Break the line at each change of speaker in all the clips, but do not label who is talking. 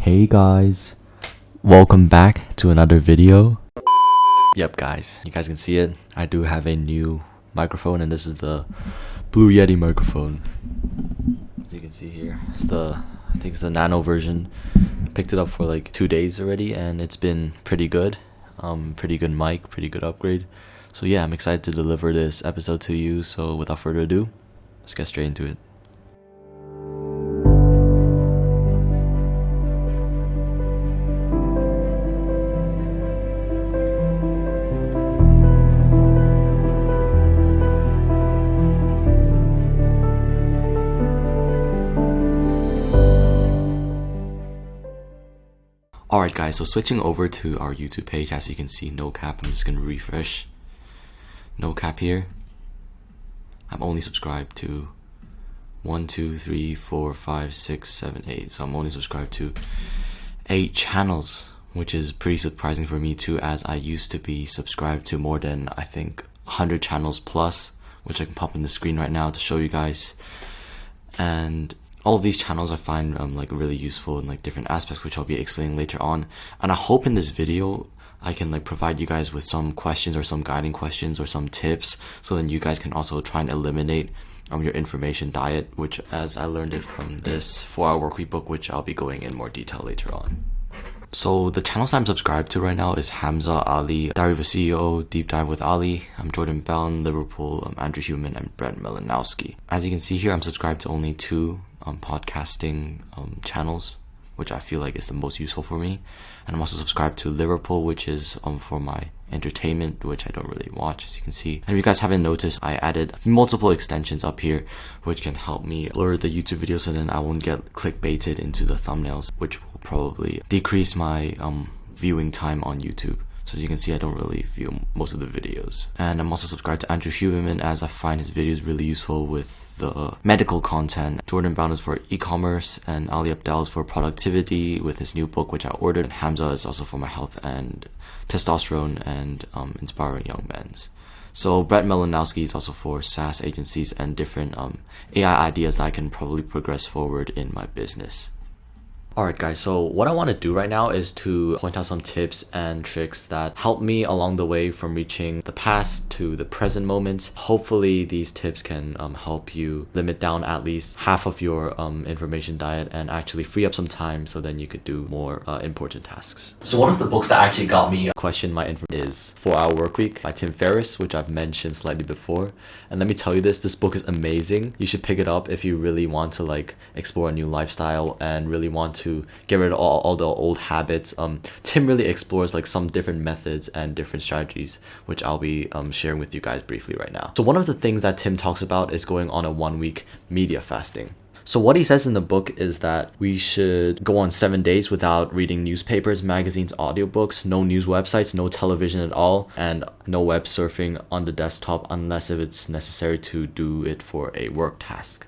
Hey guys, welcome back to another video. Yep guys, you guys can see it. I do have a new microphone and this is the Blue Yeti microphone. As you can see here, I think it's the nano version. I picked it up for like 2 days already and it's been pretty good. Pretty good mic, pretty good upgrade. So yeah, I'm excited to deliver this episode to you. So without further ado, let's get straight into it. Alright guys, so switching over to our YouTube page, as you can see, no cap. I'm just going to refresh. No cap here. I'm only subscribed to 1, 2, 3, 4, 5, 6, 7, 8. So I'm only subscribed to 8 channels, which is pretty surprising for me too, as I used to be subscribed to more than, I think, 100 channels plus, which I can pop in the screen right now to show you guys. And all of these channels I find like really useful in like different aspects, which I'll be explaining later on. And I hope in this video I can like provide you guys with some questions or some guiding questions or some tips, so then you guys can also try and eliminate your information diet, which as I learned it from this 4-hour workweek book, which I'll be going in more detail later on. So the channels I'm subscribed to right now is Hamza, Ali, Diary of a CEO, Deep Dive with Ali, I'm Jordan Bound, Liverpool, Andrew Human, and Brett Malinowski. As you can see here, I'm subscribed to only 2 podcasting channels, which I feel like is the most useful for me. And I'm also subscribed to Liverpool, which is for my entertainment, which I don't really watch, as you can see. And if you guys haven't noticed, I added multiple extensions up here which can help me blur the YouTube videos so then I won't get clickbaited into the thumbnails, which will probably decrease my viewing time on YouTube. So as you can see, I don't really view most of the videos. And I'm also subscribed to Andrew Human, as I find his videos really useful with the medical content. Jordan Bound is for e-commerce, and Ali Abdel is for productivity with his new book, which I ordered. And Hamza is also for my health and testosterone and inspiring young men. So Brett Malinowski is also for SaaS agencies and different AI ideas that I can probably progress forward in my business. Alright guys, so what I want to do right now is to point out some tips and tricks that help me along the way from reaching the past to the present moment. Hopefully these tips can help you limit down at least half of your information diet and actually free up some time so then you could do more important tasks. So one of the books that actually got me question my information is 4-Hour Workweek by Tim Ferriss, which I've mentioned slightly before. And let me tell you this book is amazing. You should pick it up if you really want to like explore a new lifestyle and really want to get rid of all the old habits. Tim really explores like some different methods and different strategies, which I'll be sharing with you guys briefly right now. So one of the things that Tim talks about is going on a 1-week media fasting. So what he says in the book is that we should go on 7 days without reading newspapers, magazines, audiobooks, no news websites, no television at all, and no web surfing on the desktop unless if it's necessary to do it for a work task.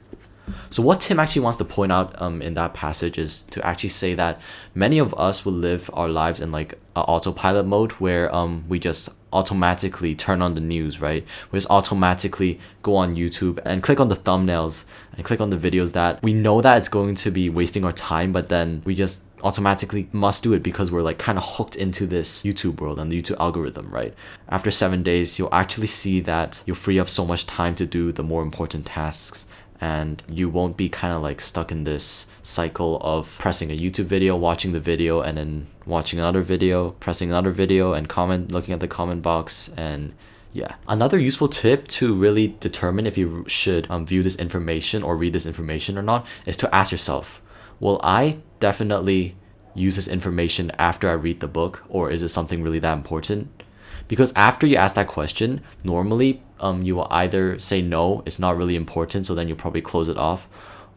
So what Tim actually wants to point out in that passage is to actually say that many of us will live our lives in like an autopilot mode where we just automatically turn on the news, right? We just automatically go on YouTube and click on the thumbnails and click on the videos that we know that it's going to be wasting our time, but then we just automatically must do it because we're like kind of hooked into this YouTube world and the YouTube algorithm, right? After 7 days, you'll actually see that you'll free up so much time to do the more important tasks, and you won't be kind of like stuck in this cycle of pressing a YouTube video, watching the video, and then watching another video, pressing another video, and looking at the comment box. And yeah, another useful tip to really determine if you should view this information or read this information or not is to ask yourself, will I definitely use this information after I read the book, or is it something really that important? Because after you ask that question, normally you will either say no, it's not really important, so then you'll probably close it off,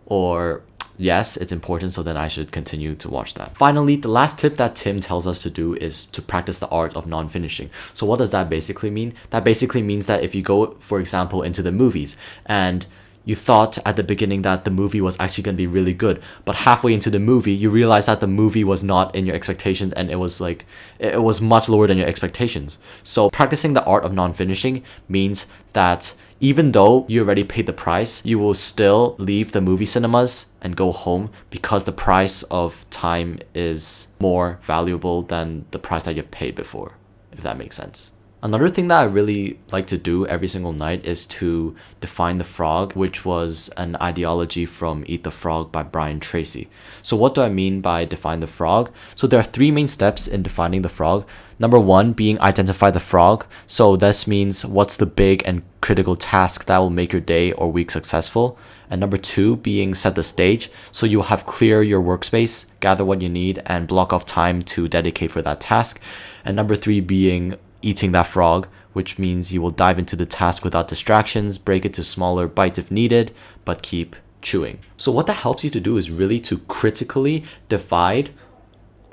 or yes, it's important, so then I should continue to watch that. Finally, the last tip that Tim tells us to do is to practice the art of non-finishing. So what does that basically mean? That basically means that if you go, for example, into the movies and you thought at the beginning that the movie was actually going to be really good, but halfway into the movie you realize that the movie was not in your expectations and it was much lower than your expectations. So practicing the art of non-finishing means that even though you already paid the price, you will still leave the movie cinemas and go home because the price of time is more valuable than the price that you've paid before, if that makes sense. Another thing that I really like to do every single night is to define the frog, which was an ideology from Eat the Frog by Brian Tracy. So what do I mean by define the frog? So there are three main steps in defining the frog. Number one being identify the frog. So this means what's the big and critical task that will make your day or week successful. And number two being set the stage. So you'll have clear your workspace, gather what you need, and block off time to dedicate for that task. And number three being eating that frog, which means you will dive into the task without distractions, break it to smaller bites if needed, but keep chewing. So what that helps you to do is really to critically divide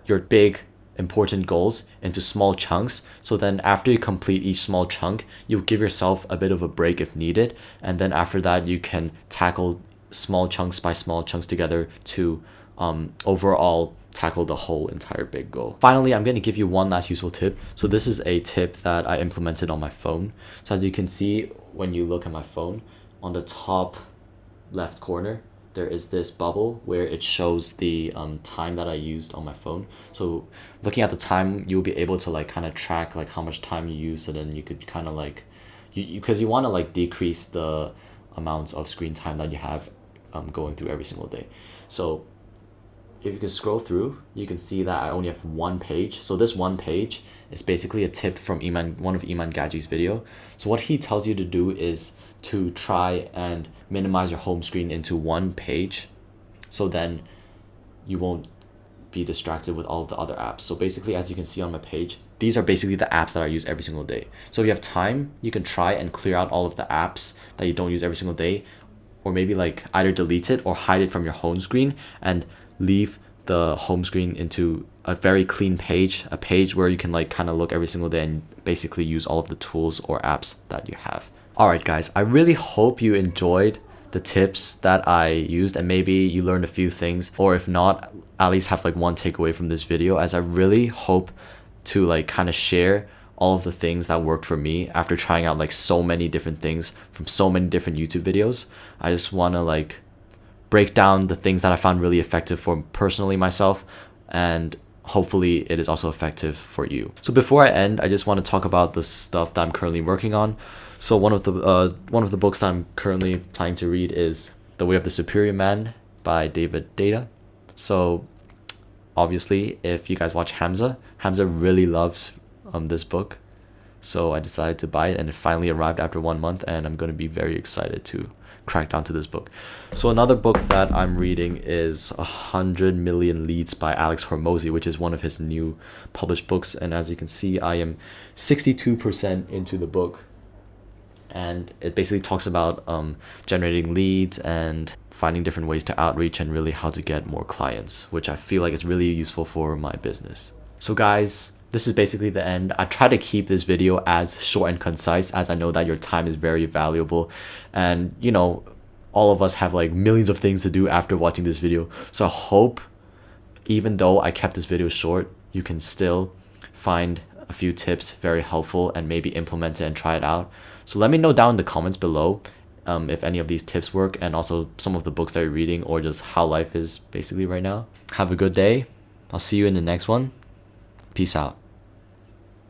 your big important goals into small chunks. So then after you complete each small chunk, you'll give yourself a bit of a break if needed. And then after that, you can tackle small chunks by small chunks together to overall tackle the whole entire big goal. Finally, I'm going to give you one last useful tip. So this is a tip that I implemented on my phone. So as you can see, when you look at my phone, on the top left corner, there is this bubble where it shows the time that I used on my phone. So looking at the time, you'll be able to like kind of track like how much time you use, and then you could kind of like, because you want to like decrease the amounts of screen time that you have going through every single day. So if you can scroll through, you can see that I only have one page. So this one page is basically a tip from Iman, one of Iman Gadzhi's video. So what he tells you to do is to try and minimize your home screen into one page, so then you won't be distracted with all of the other apps. So basically, as you can see on my page, these are basically the apps that I use every single day. So if you have time, you can try and clear out all of the apps that you don't use every single day, or maybe like either delete it or hide it from your home screen and leave the home screen into a very clean page, a page where you can like kind of look every single day and basically use all of the tools or apps that you have. All right, guys, I really hope you enjoyed the tips that I used, and maybe you learned a few things, or if not, at least have like one takeaway from this video, as I really hope to like kind of share all of the things that worked for me after trying out like so many different things from so many different YouTube videos. I just want to like break down the things that I found really effective for personally myself, and hopefully it is also effective for you. So before I end, I just want to talk about the stuff that I'm currently working on. So one of the books that I'm currently planning to read is The Way of the Superior Man by David Data. So obviously, if you guys watch Hamza really loves this book. So I decided to buy it, and it finally arrived after 1 month, and I'm going to be very excited to crack down to this book. So another book that I'm reading is 100 Million Leads by Alex Hormozy, which is one of his new published books. And as you can see, I am 62% into the book. And it basically talks about generating leads and finding different ways to outreach and really how to get more clients, which I feel like is really useful for my business. So guys, this is basically the end. I try to keep this video as short and concise, as I know that your time is very valuable. And you know, all of us have like millions of things to do after watching this video. So I hope, even though I kept this video short, you can still find a few tips very helpful and maybe implement it and try it out. So let me know down in the comments below if any of these tips work, and also some of the books that you're reading, or just how life is basically right now. Have a good day. I'll see you in the next one. Peace out.